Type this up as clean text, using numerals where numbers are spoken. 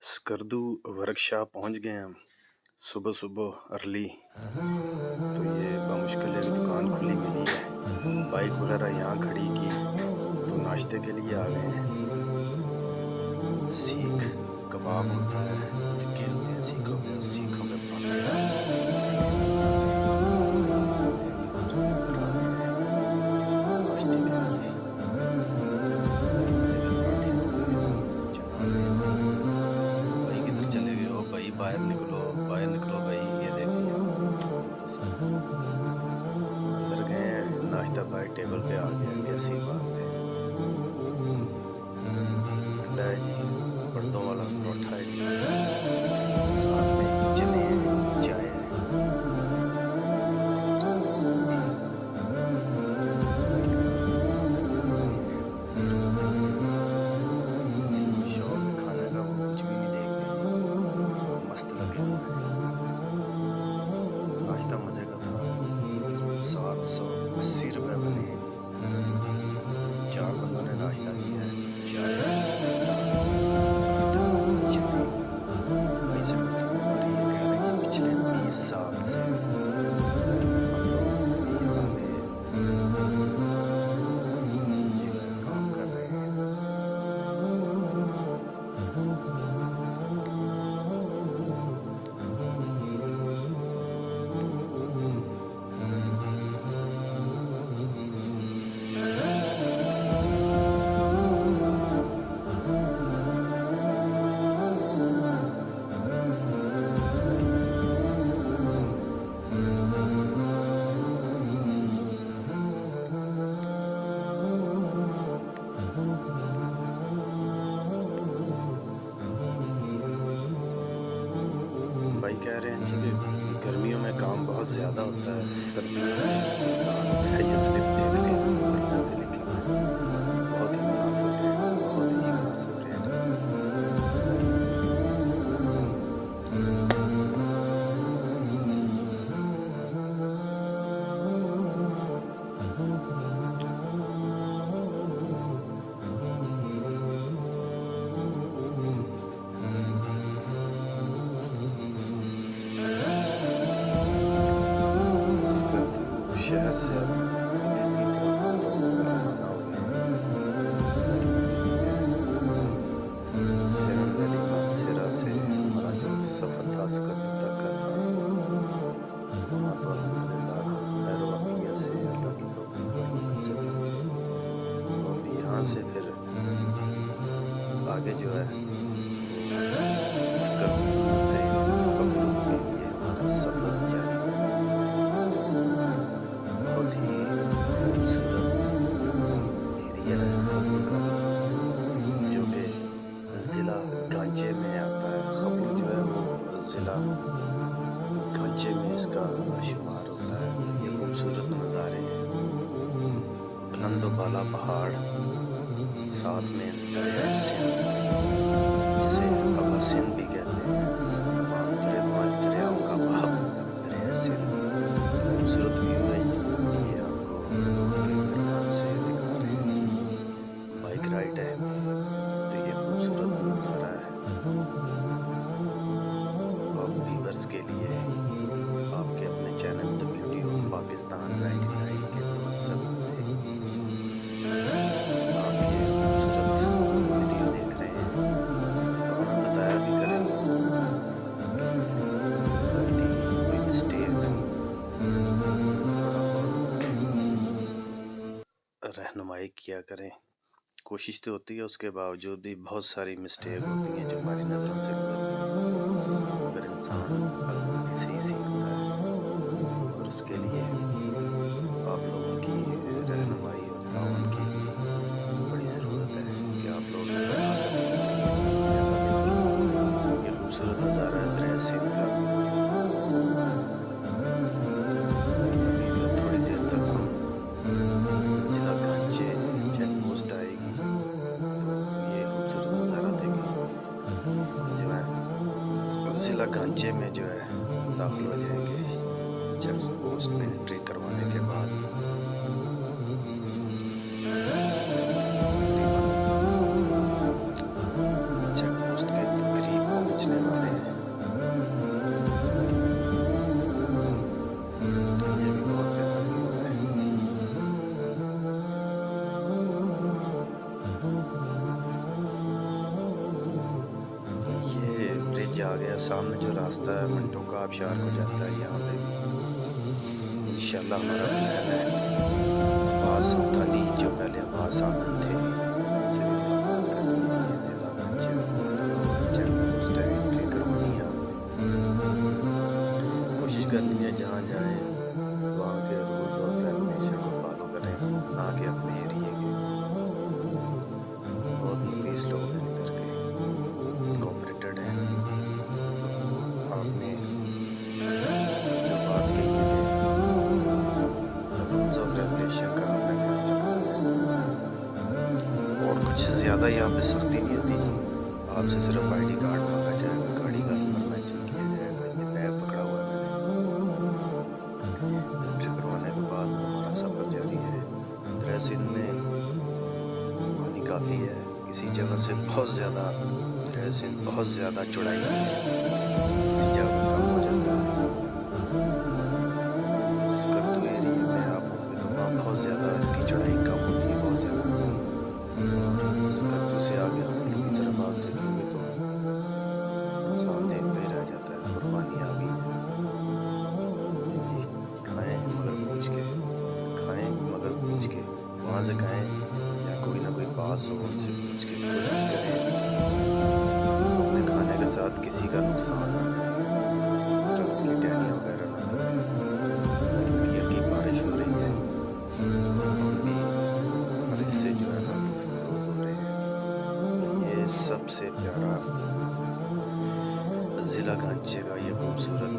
Skardu workshop पहुंच गए हम सुबह सुबह अर्ली। तो ये बामुश्किल एक दुकान खुली मिली है, बाइक वगैरह यहाँ खड़ी की तो नाश्ते के लिए आ गए हैं। सीख कबाब होता है, टिक्के होते हैं सीखों के, और सीखों के पराठे हैं। नाश्ते के लिए पराठे हो गए, चाय हो गई। भाई किधर चले गए हो भाई? बाहर निकलो, बाहर निकलो भाई। ये देखिए इधर गए हैं, नाश्ता भाई टेबल पे आ गया, कैसी बात है। ठंडा है जी, पर्दों वाला परोठा है जी, साथ में चने हैं, चाय है। जिनको शौक है खाने का वो कुछ भी नहीं देखते, मस्त लगे हुए हैं। नाश्ता मजे का था। 780 रुपये बने। 4 बंदों ने नाश्ता किया है। चाय, चने। भाई साहब तो और ये कह रहे हैं कि पिछले 20 साल से हम लोग यहाँ पे ये काम कर रहे हैं। भाई कह रहे हैं जी कि गर्मियों में काम बहुत ज़्यादा होता है, सर्दियों में सुनसान होता है। ये स्लिप देख रहे हैं, इसमें बढ़िया से लिखा है। बहुत ही मुनासिब रेट, बहुत ही मुनासिब रेट। शहर से अब दिल्ली तरफ हम लोग रवाना हो गए हैं। सिरन वैली मानसेरा से हमारा जो सफ़र था स्कर्दू तक का था। वहाँ तो अल्हम्दुलिल्लाह खैर वाक़िया से अल्लाह की तौफ़ीक़ बड़ी मदद से पहुँचे। तो अभी यहाँ से फिर आगे जो है स्कर्दू से खबरों के लिए हमारा सफ़र जारी है। बहुत ही खूबसूरत एरिया है खबरों का, जो कि ज़िला गांचे में आता है। खबरों जो है वो ज़िला गांचे में इसका शुमार होता है। तो ये खूबसूरत नज़ारे हैं, बुलंद बाला पहाड़, साथ में दरिया सिंध, जिसे बाबा सिंध भी कहते हैं। तमाम 5 दरियाओं का बहाव दरिया सिंध। खूबसूरत व्यू है ये आपको के दरमियान से दिखा रहे हैं। बाइक राइड है तो ये खूबसूरत नज़ारा है। और व्यूअर्स के लिए आपके अपने channel the beauty of Pakistan 99 के तवस्सुल से आप ये खूबसूरत वीडियो देख रहे हैं। तो हमें बताया भी करें गलती कोई मिस्टेक, थोड़ा बहुत रहनुमाई किया करें। कोशिश तो होती है, उसके बावजूद भी बहुत सारी मिस्टेक होती हैं जो हमारी नज़रों से गुजरती हैं। अगर इंसान गलती से ही सीखता है, और उसके लिए आप लोगों की रहनुमाई और ताउन की बड़ी ज़रूरत है कि आप लोग ये खूबसूरत नज़ारा है दरिया सिंध का। थोड़ी देर तक हम ज़िला गांचे चेक पोस्ट आएगी तो ये खूबसूरत नज़ारा देखें। जो है ज़िला गांचे में जो है दाखिल हो जाएंगे। चेक पोस्ट में एंट्री करवाने के बाद चेक पोस्ट के करीब के आ गया। सामने जो रास्ता है मंटो का आबशार को जाता है, यहाँ पे इंशाल्लाह हमारा प्लान है। अब्बास अली जो पहले अब्बास आनंद थे, उनसे भी मुलाकात करनी है। ज़िला गंज चेक पोस्ट है, एंट्री करवानी है आपने। कोशिश करनी है जहाँ जाएँ वहाँ के रूल्स और रेगुलेशन को फॉलो करें, आके अपने एरिए के। बहुत नफीस लोग हैं इधर के, कोऑपरेटेड हैं। तो आपने जो बात कही है रूल्स और रेगुलेशन का आपने ध्यान रखना है। और कुछ ज़्यादा यहाँ पे सख्ती नहीं होती। आपसे सिर्फ ID कार्ड मांगा जाएगा, गाड़ी का नंबर मेंशन किया जाएगा। ये टैब पकड़ा हुआ है मैंने। एंट्री करवाने के बाद हमारा सफ़र जारी है। ड्रेसिंग में पानी काफ़ी है, किसी जगह से बहुत ज़्यादा ड्रेसिंग बहुत ज़्यादा चौड़ाई है, किसी जगह कम हो जाता है। स्कर्दू एरिया में आप होंगे तो वहाँ बहुत ज़्यादा इसकी चौड़ाई कम होती है, बहुत ज़्यादा। स्कर्दू से आगे हम लोग की तरफ आप देखेंगे तो इंसान देखते ही रह जाता है। कुर्बानी आ गई है। खाएँ मगर पूछ के, खाएँ मगर पूछ के, वहाँ से खाएँ या कोई ना कोई पास हो उनसे पूछ के कोशिश करें अपने खाने के साथ किसी का नुकसान ना हो, दरख्त की टहनियाँ वगैरह ना तोड़ें। हल्की हल्की बारिश हो रही है, हम भी बारिश से जो है ना लुत्फ़अंदोज़ हो रहे हैं। ये सबसे प्यारा ज़िला गांची का ये खूबसूरत